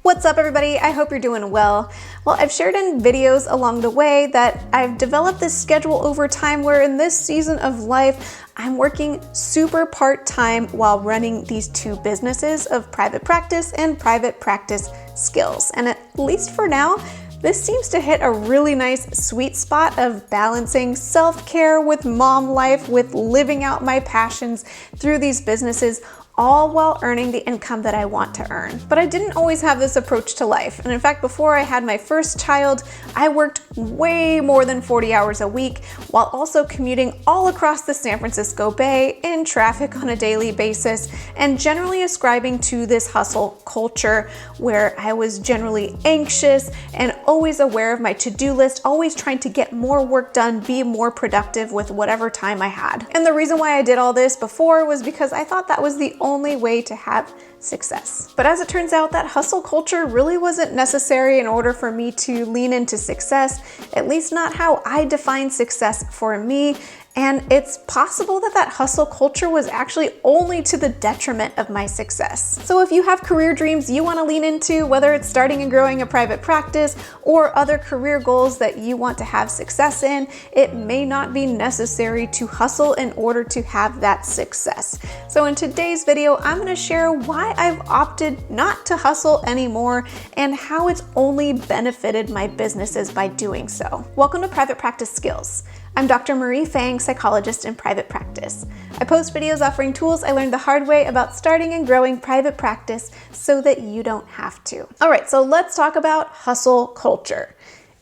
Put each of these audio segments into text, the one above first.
What's up, everybody? I hope you're doing well. Well, I've shared in videos along the way that I've developed this schedule over time where in this season of life, I'm working super part-time while running these two businesses of private practice and private practice skills. And at least for now, this seems to hit a really nice sweet spot of balancing self-care with mom life, with living out my passions through these businesses, all while earning the income that I want to earn. But I didn't always have this approach to life. And in fact, before I had my first child, I worked way more than 40 hours a week while also commuting all across the San Francisco Bay in traffic on a daily basis and generally ascribing to this hustle culture where I was generally anxious and always aware of my to-do list, always trying to get more work done, be more productive with whatever time I had. And the reason why I did all this before was because I thought that was the only way to have success. But as it turns out, that hustle culture really wasn't necessary in order for me to lean into success, at least not how I define success for me. And it's possible that that hustle culture was actually only to the detriment of my success. So if you have career dreams you want to lean into, whether it's starting and growing a private practice or other career goals that you want to have success in, it may not be necessary to hustle in order to have that success. So in today's video, I'm going to share why I've opted not to hustle anymore and how it's only benefited my businesses by doing so. Welcome to Private Practice Skills. I'm Dr. Marie Fang, psychologist in private practice. I post videos offering tools I learned the hard way about starting and growing private practice so that you don't have to. All right, so let's talk about hustle culture.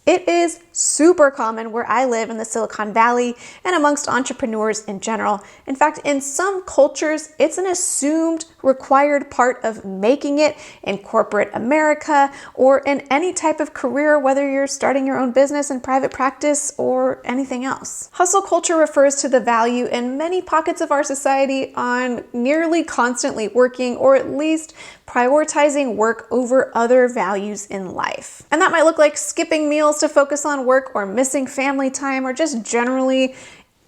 It is super common where I live in the Silicon Valley and amongst entrepreneurs in general. In fact, in some cultures, it's an assumed required part of making it in corporate America or in any type of career, whether you're starting your own business in private practice or anything else. Hustle culture refers to the value in many pockets of our society on nearly constantly working or at least prioritizing work over other values in life. And that might look like skipping meals to focus on work or missing family time or just generally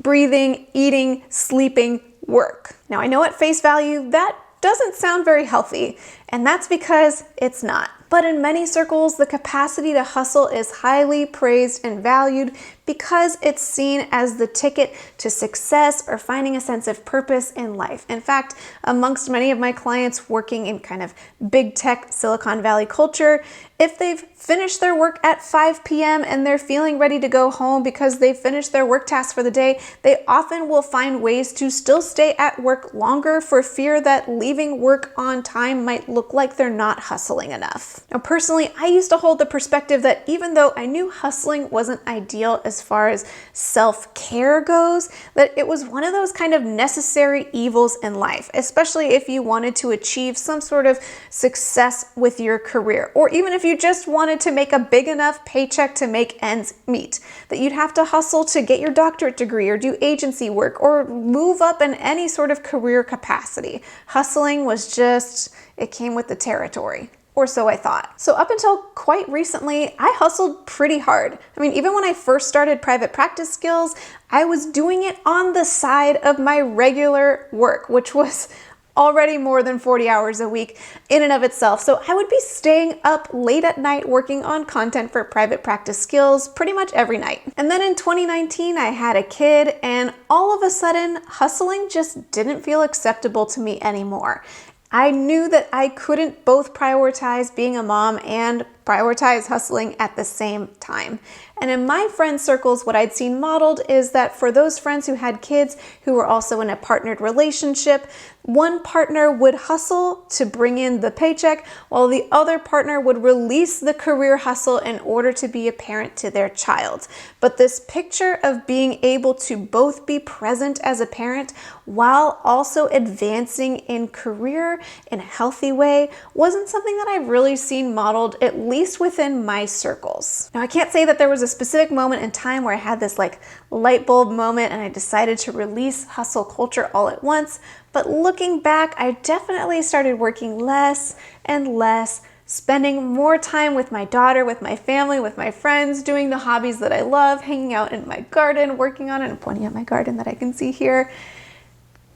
breathing, eating, sleeping, work. Now I know at face value that doesn't sound very healthy, and that's because it's not. But in many circles, the capacity to hustle is highly praised and valued because it's seen as the ticket to success or finding a sense of purpose in life. In fact, amongst many of my clients working in kind of big tech Silicon Valley culture, if they've finished their work at 5 p.m. and they're feeling ready to go home because they've finished their work tasks for the day, they often will find ways to still stay at work longer for fear that leaving work on time might look like they're not hustling enough. Now, personally, I used to hold the perspective that even though I knew hustling wasn't ideal as far as self-care goes, that it was one of those kind of necessary evils in life, especially if you wanted to achieve some sort of success with your career, or even if you just wanted to make a big enough paycheck to make ends meet, that you'd have to hustle to get your doctorate degree or do agency work or move up in any sort of career capacity. Hustling was just, it came with the territory. Or so I thought. So up until quite recently, I hustled pretty hard. I mean, even when I first started private practice skills, I was doing it on the side of my regular work, which was already more than 40 hours a week in and of itself. So I would be staying up late at night working on content for private practice skills pretty much every night. And then in 2019, I had a kid, and all of a sudden, hustling just didn't feel acceptable to me anymore. I knew that I couldn't both prioritize being a mom and prioritize hustling at the same time. And in my friend circles, what I'd seen modeled is that for those friends who had kids who were also in a partnered relationship, one partner would hustle to bring in the paycheck while the other partner would release the career hustle in order to be a parent to their child. But this picture of being able to both be present as a parent while also advancing in career in a healthy way wasn't something that I've really seen modeled, at least within my circles. Now, I can't say that there was a specific moment in time where I had this like light bulb moment and I decided to release hustle culture all at once, but looking back, I definitely started working less and less, spending more time with my daughter, with my family, with my friends, doing the hobbies that I love, hanging out in my garden, working on it, and pointing at my garden that I can see here.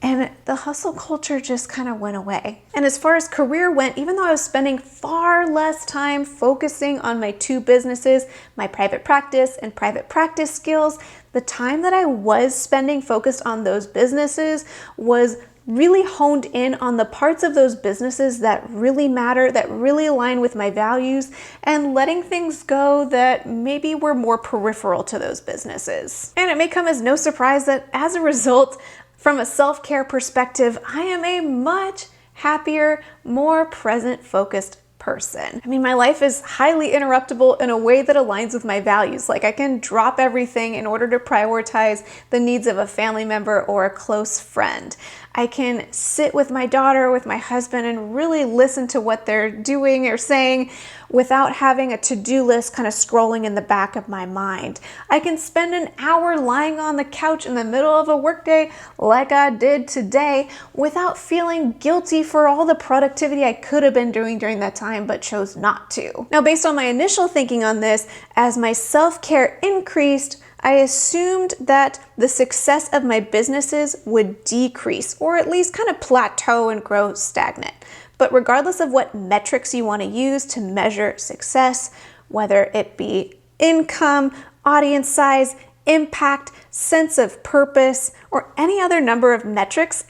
and the hustle culture just kind of went away. And as far as career went, even though I was spending far less time focusing on my two businesses, my private practice and private practice skills, the time that I was spending focused on those businesses was really honed in on the parts of those businesses that really matter, that really align with my values, and letting things go that maybe were more peripheral to those businesses. And it may come as no surprise that as a result, from a self-care perspective, I am a much happier, more present-focused person. I mean, my life is highly interruptible in a way that aligns with my values. Like I can drop everything in order to prioritize the needs of a family member or a close friend. I can sit with my daughter, with my husband, and really listen to what they're doing or saying without having a to-do list kind of scrolling in the back of my mind. I can spend an hour lying on the couch in the middle of a workday like I did today without feeling guilty for all the productivity I could have been doing during that time but chose not to. Now, based on my initial thinking on this, as my self-care increased, I assumed that the success of my businesses would decrease or at least kind of plateau and grow stagnant. But regardless of what metrics you want to use to measure success, whether it be income, audience size, impact, sense of purpose, or any other number of metrics,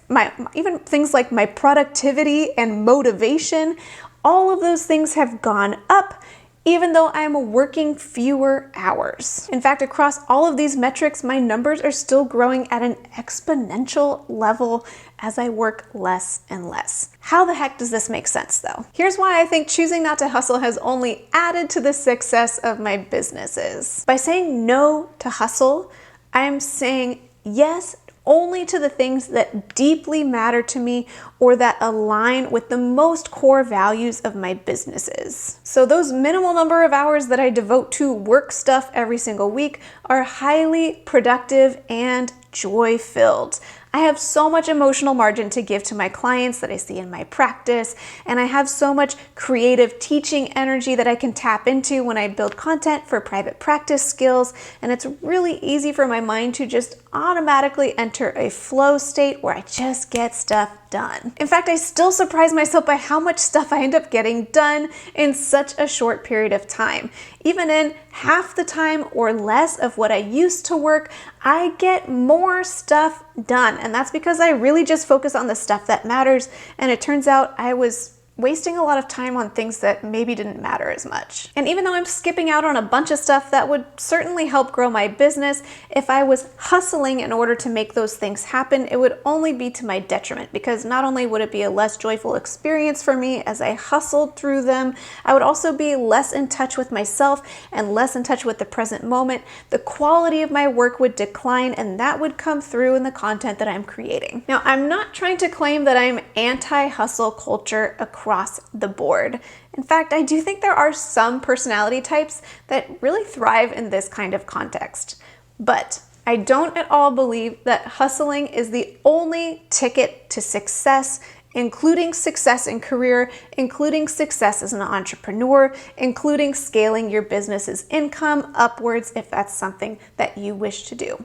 even things like my productivity and motivation, all of those things have gone up, even though I'm working fewer hours. In fact, across all of these metrics, my numbers are still growing at an exponential level as I work less and less. How the heck does this make sense though? Here's why I think choosing not to hustle has only added to the success of my businesses. By saying no to hustle, I'm saying yes only to the things that deeply matter to me or that align with the most core values of my businesses. So those minimal number of hours that I devote to work stuff every single week are highly productive and joy-filled. I have so much emotional margin to give to my clients that I see in my practice, and I have so much creative teaching energy that I can tap into when I build content for private practice skills, and it's really easy for my mind to just automatically enter a flow state where I just get stuff done. In fact, I still surprise myself by how much stuff I end up getting done in such a short period of time. Even in half the time or less of what I used to work, I get more stuff done. And that's because I really just focus on the stuff that matters. And it turns out I was wasting a lot of time on things that maybe didn't matter as much. And even though I'm skipping out on a bunch of stuff that would certainly help grow my business, if I was hustling in order to make those things happen, it would only be to my detriment, because not only would it be a less joyful experience for me as I hustled through them, I would also be less in touch with myself and less in touch with the present moment. The quality of my work would decline, and that would come through in the content that I'm creating. Now, I'm not trying to claim that I'm anti-hustle culture across the board. In fact, I do think there are some personality types that really thrive in this kind of context. But I don't at all believe that hustling is the only ticket to success, including success in career, including success as an entrepreneur, including scaling your business's income upwards if that's something that you wish to do.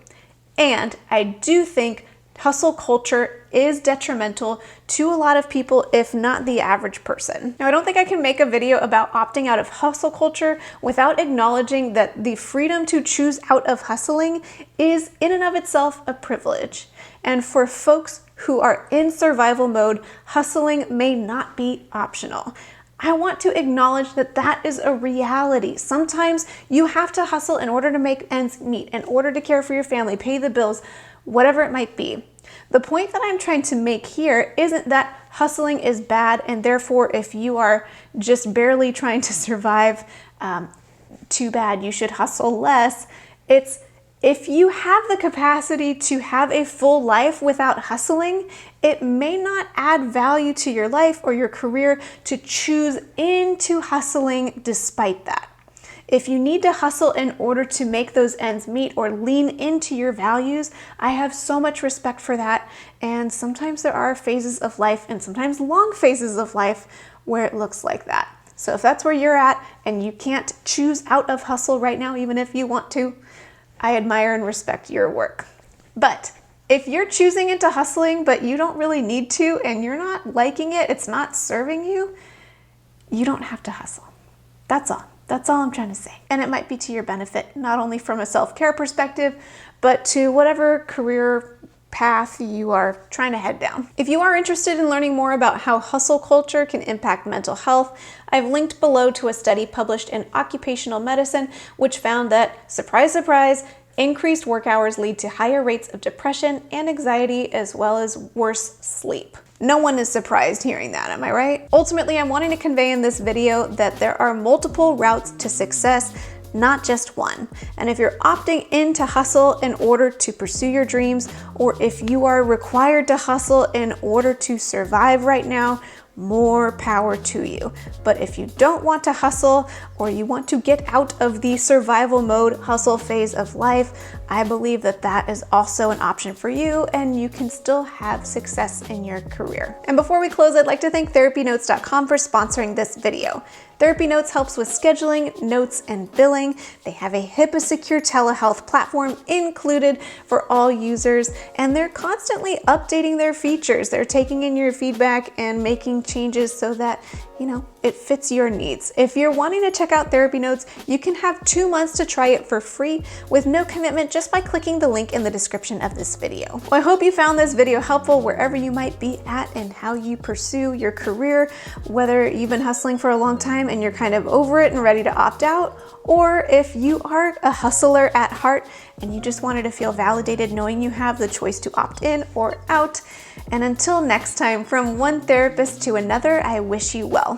And I do think hustle culture is detrimental to a lot of people, if not the average person. Now, I don't think I can make a video about opting out of hustle culture without acknowledging that the freedom to choose out of hustling is in and of itself a privilege. And for folks who are in survival mode, hustling may not be optional. I want to acknowledge that that is a reality. Sometimes you have to hustle in order to make ends meet, in order to care for your family, pay the bills, whatever it might be. The point that I'm trying to make here isn't that hustling is bad, and therefore if you are just barely trying to survive, too bad, you should hustle less. It's if you have the capacity to have a full life without hustling, it may not add value to your life or your career to choose into hustling despite that. If you need to hustle in order to make those ends meet or lean into your values, I have so much respect for that. And sometimes there are phases of life, and sometimes long phases of life, where it looks like that. So if that's where you're at and you can't choose out of hustle right now, even if you want to, I admire and respect your work. But If you're choosing into hustling, but you don't really need to, and you're not liking it, it's not serving you, you don't have to hustle. That's all. That's all I'm trying to say. And it might be to your benefit, not only from a self-care perspective, but to whatever career path you are trying to head down. If you are interested in learning more about how hustle culture can impact mental health, I've linked below to a study published in Occupational Medicine, which found that, surprise, surprise, increased work hours lead to higher rates of depression and anxiety, as well as worse sleep. No one is surprised hearing that, am I right? Ultimately, I'm wanting to convey in this video that there are multiple routes to success, not just one. And if you're opting in to hustle in order to pursue your dreams, or if you are required to hustle in order to survive right now, more power to you. But if you don't want to hustle, or you want to get out of the survival mode hustle phase of life, I believe that that is also an option for you, and you can still have success in your career. And before we close, I'd like to thank TherapyNotes.com for sponsoring this video. TherapyNotes helps with scheduling, notes, and billing. They have a HIPAA-secure telehealth platform included for all users, and they're constantly updating their features. They're taking in your feedback and making changes so that, it fits your needs. If you're wanting to check out TherapyNotes, you can have 2 months to try it for free with no commitment just by clicking the link in the description of this video. Well, I hope you found this video helpful wherever you might be at and how you pursue your career, whether you've been hustling for a long time and you're kind of over it and ready to opt out, or if you are a hustler at heart and you just wanted to feel validated knowing you have the choice to opt in or out. And until next time, from one therapist to another, I wish you well.